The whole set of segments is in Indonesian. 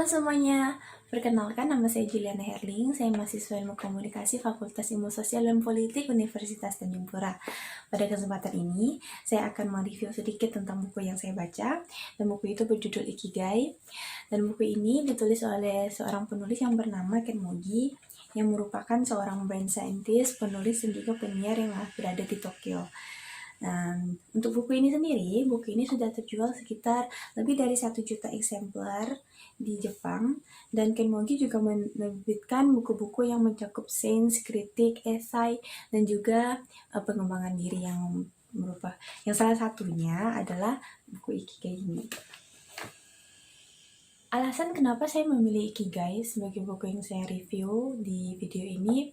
Halo semuanya, perkenalkan nama saya Juliana Herling, saya mahasiswa Ilmu Komunikasi Fakultas Ilmu Sosial dan Politik Universitas Tanjung Pura. Pada kesempatan ini, saya akan mereview sedikit tentang buku yang saya baca, dan buku itu berjudul Ikigai. Dan buku ini ditulis oleh seorang penulis yang bernama Ken Mogi, yang merupakan seorang brain scientist, penulis, dan juga penyiar yang berada di Tokyo. Nah, untuk buku ini sendiri, buku ini sudah terjual sekitar lebih dari 1 juta eksemplar di Jepang, dan Ken Mogi juga menerbitkan buku-buku yang mencakup sains, kritik, esai, dan juga pengembangan diri yang salah satunya adalah buku Ikigai ini. Alasan kenapa saya memilih Ikigai sebagai buku yang saya review di video ini,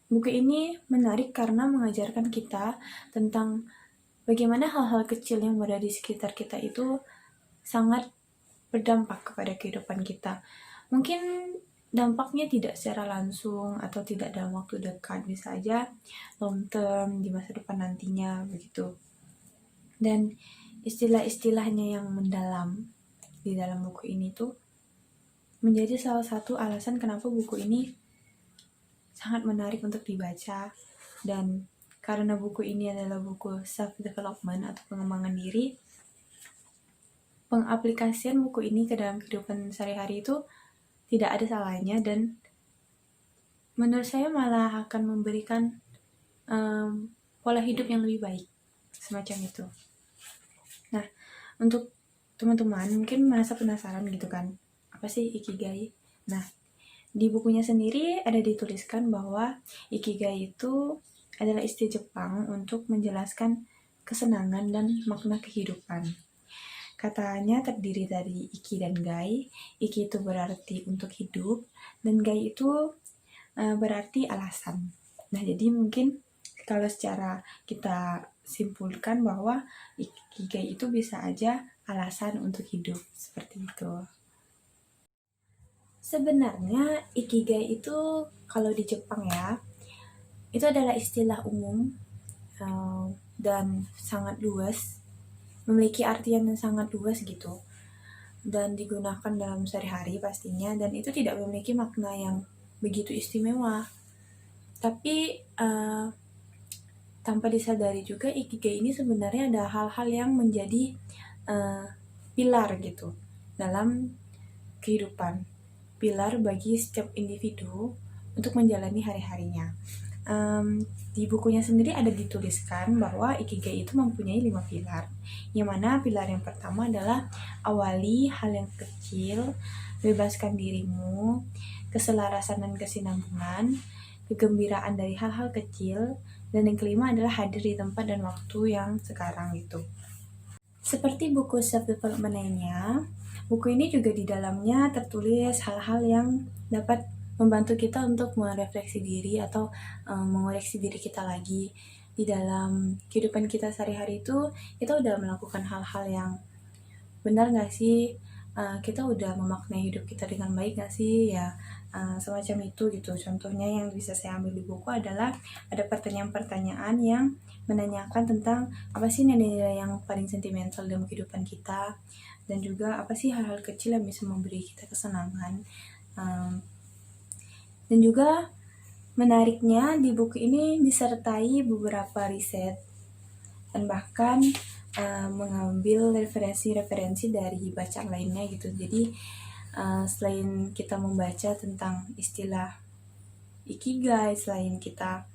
buku ini menarik karena mengajarkan kita tentang bagaimana hal-hal kecil yang berada di sekitar kita itu sangat berdampak kepada kehidupan kita. Mungkin dampaknya tidak secara langsung atau tidak dalam waktu dekat, bisa aja long term di masa depan nantinya begitu. Dan istilah-istilahnya yang mendalam di dalam buku ini tuh menjadi salah satu alasan kenapa buku ini sangat menarik untuk dibaca. Dan karena buku ini adalah buku self-development atau pengembangan diri, pengaplikasian buku ini ke dalam kehidupan sehari-hari itu tidak ada salahnya, dan menurut saya malah akan memberikan pola hidup yang lebih baik, semacam itu. Nah, untuk teman-teman mungkin merasa penasaran gitu kan, apa sih Ikigai? Nah, di bukunya sendiri ada dituliskan bahwa Ikigai itu adalah istilah Jepang untuk menjelaskan kesenangan dan makna kehidupan. Katanya terdiri dari Iki dan Gai. Iki itu berarti untuk hidup, dan Gai itu berarti alasan. Nah, jadi mungkin kalau secara kita simpulkan bahwa Ikigai itu bisa aja alasan untuk hidup, seperti itu. Sebenarnya Ikigai itu kalau di Jepang ya, itu adalah istilah umum dan sangat luas, memiliki artian yang sangat luas gitu, dan digunakan dalam sehari-hari pastinya, dan itu tidak memiliki makna yang begitu istimewa. Tapi tanpa disadari juga Ikigai ini sebenarnya ada hal-hal yang menjadi pilar gitu dalam kehidupan, pilar bagi setiap individu untuk menjalani hari-harinya. Di bukunya sendiri ada dituliskan bahwa Ikigai itu mempunyai 5 pilar, yang mana pilar yang pertama adalah awali hal yang kecil, bebaskan dirimu, keselarasan dan kesinambungan, kegembiraan dari hal-hal kecil, dan yang kelima adalah hadir di tempat dan waktu yang sekarang gitu. Seperti buku self-development lainnya, buku ini juga di dalamnya tertulis hal-hal yang dapat membantu kita untuk merefleksi diri atau mengoreksi diri kita lagi. Di dalam kehidupan kita sehari-hari itu, kita udah melakukan hal-hal yang benar gak sih? Kita udah memaknai hidup kita dengan baik gak sih? Ya, semacam itu gitu. Contohnya yang bisa saya ambil di buku adalah ada pertanyaan-pertanyaan yang menanyakan tentang apa sih nilai-nilai yang paling sentimental dalam kehidupan kita, dan juga apa sih hal-hal kecil yang bisa memberi kita kesenangan. Dan juga menariknya di buku ini disertai beberapa riset dan bahkan mengambil referensi-referensi dari bacaan lainnya gitu. Jadi selain kita membaca tentang istilah Ikigai, selain kita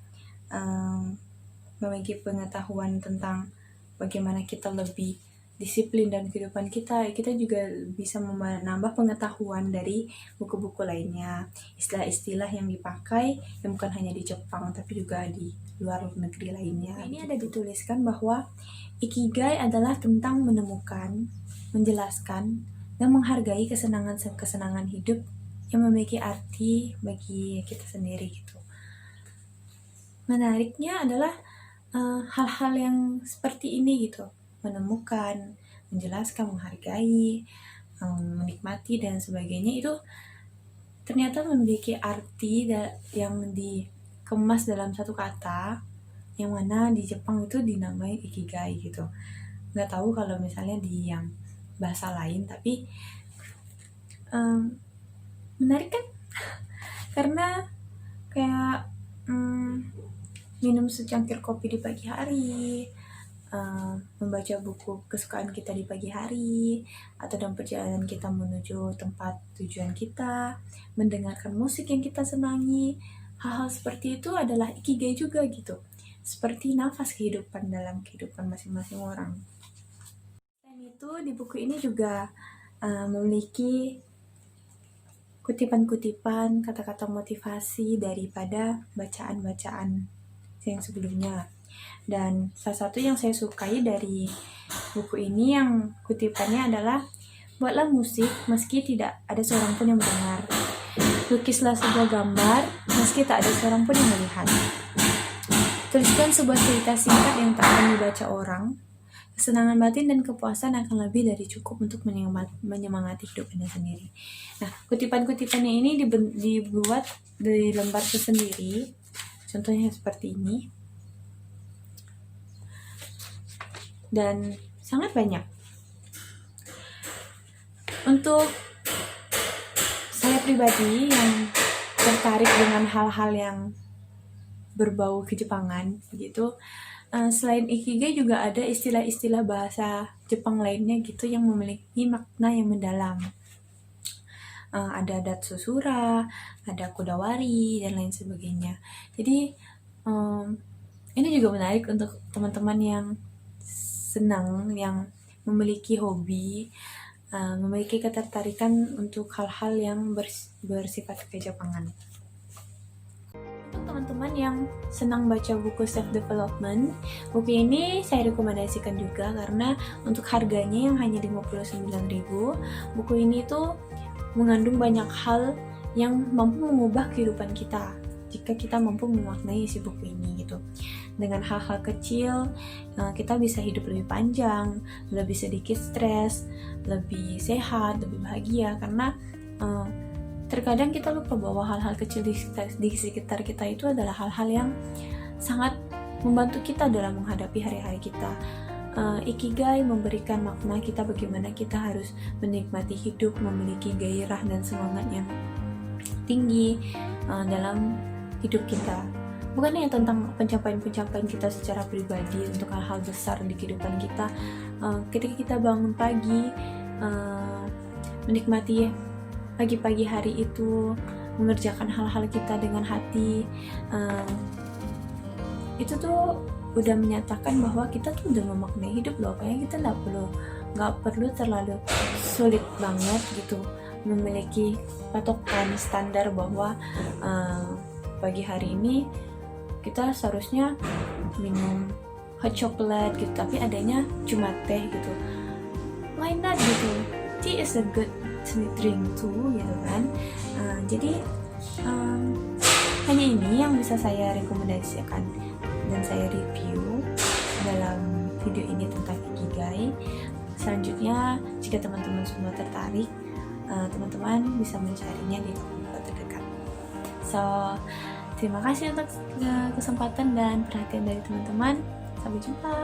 memiliki pengetahuan tentang bagaimana kita lebih disiplin dan kehidupan kita juga bisa menambah pengetahuan dari buku-buku lainnya, istilah-istilah yang dipakai yang bukan hanya di Jepang tapi juga di luar negeri lainnya. Ini ada dituliskan bahwa Ikigai adalah tentang menemukan, menjelaskan, dan menghargai kesenangan hidup yang memiliki arti bagi kita sendiri gitu. Menariknya adalah hal-hal yang seperti ini gitu, menemukan, menjelaskan, menghargai, menikmati dan sebagainya, itu ternyata memiliki arti yang dikemas dalam satu kata, yang mana di Jepang itu dinamai Ikigai gitu. Nggak tahu kalau misalnya di yang bahasa lain, tapi menarik kan? Karena kayak minum secangkir kopi di pagi hari, membaca buku kesukaan kita di pagi hari, atau dalam perjalanan kita menuju tempat tujuan kita, mendengarkan musik yang kita senangi. Hal-hal seperti itu adalah ikigai juga gitu, seperti nafas kehidupan dalam kehidupan masing-masing orang. Dan itu di buku ini juga memiliki kutipan-kutipan, kata-kata motivasi daripada bacaan-bacaan yang sebelumnya. Dan salah satu yang saya sukai dari buku ini yang kutipannya adalah, buatlah musik meski tidak ada seorang pun yang mendengar. Lukislah sebuah gambar meski tak ada seorang pun yang melihat. Tuliskan sebuah cerita singkat yang tak akan dibaca orang. Kesenangan batin dan kepuasan akan lebih dari cukup untuk menyemangati hidup Anda sendiri. Nah, kutipan-kutipannya ini dibuat dari lembar tersendiri. Contohnya seperti ini. Dan sangat banyak. Untuk saya pribadi yang tertarik dengan hal-hal yang berbau kejepangan, begitu. Selain ikigai juga ada istilah-istilah bahasa Jepang lainnya gitu yang memiliki makna yang mendalam. Ada datsusura, ada kodawari, dan lain sebagainya. Jadi ini juga menarik untuk teman-teman yang senang, yang memiliki hobi, memiliki ketertarikan untuk hal-hal yang bersifat kejepangan. Untuk teman-teman yang senang baca buku self-development, buku ini saya rekomendasikan juga karena untuk harganya yang hanya 59.000, buku ini tuh mengandung banyak hal yang mampu mengubah kehidupan kita jika kita mampu memaknai isi buku ini gitu. Dengan hal-hal kecil, kita bisa hidup lebih panjang, lebih sedikit stres, lebih sehat, lebih bahagia, karena terkadang kita lupa bahwa hal-hal kecil di sekitar kita itu adalah hal-hal yang sangat membantu kita dalam menghadapi hari-hari kita. Ikigai memberikan makna kita bagaimana kita harus menikmati hidup, memiliki gairah dan semangat yang tinggi dalam hidup kita. Bukan hanya tentang pencapaian-pencapaian kita secara pribadi untuk hal-hal besar di kehidupan kita. Ketika kita bangun pagi, menikmati pagi-pagi hari itu, mengerjakan hal-hal kita dengan hati, itu tuh udah menyatakan bahwa kita tuh udah memaknai hidup loh. Kayaknya kita nggak perlu terlalu sulit banget gitu memiliki patokan standar bahwa pagi hari ini kita seharusnya minum hot chocolate gitu, tapi adanya cuma teh gitu. Why not gitu? Tea is a good drink too gitu kan. Jadi hanya ini yang bisa saya rekomendasikan dan saya review dalam video ini tentang ikigai. Selanjutnya, jika teman-teman semua tertarik, teman-teman bisa mencarinya di toko terdekat. So, terima kasih untuk kesempatan dan perhatian dari teman-teman. Sampai jumpa.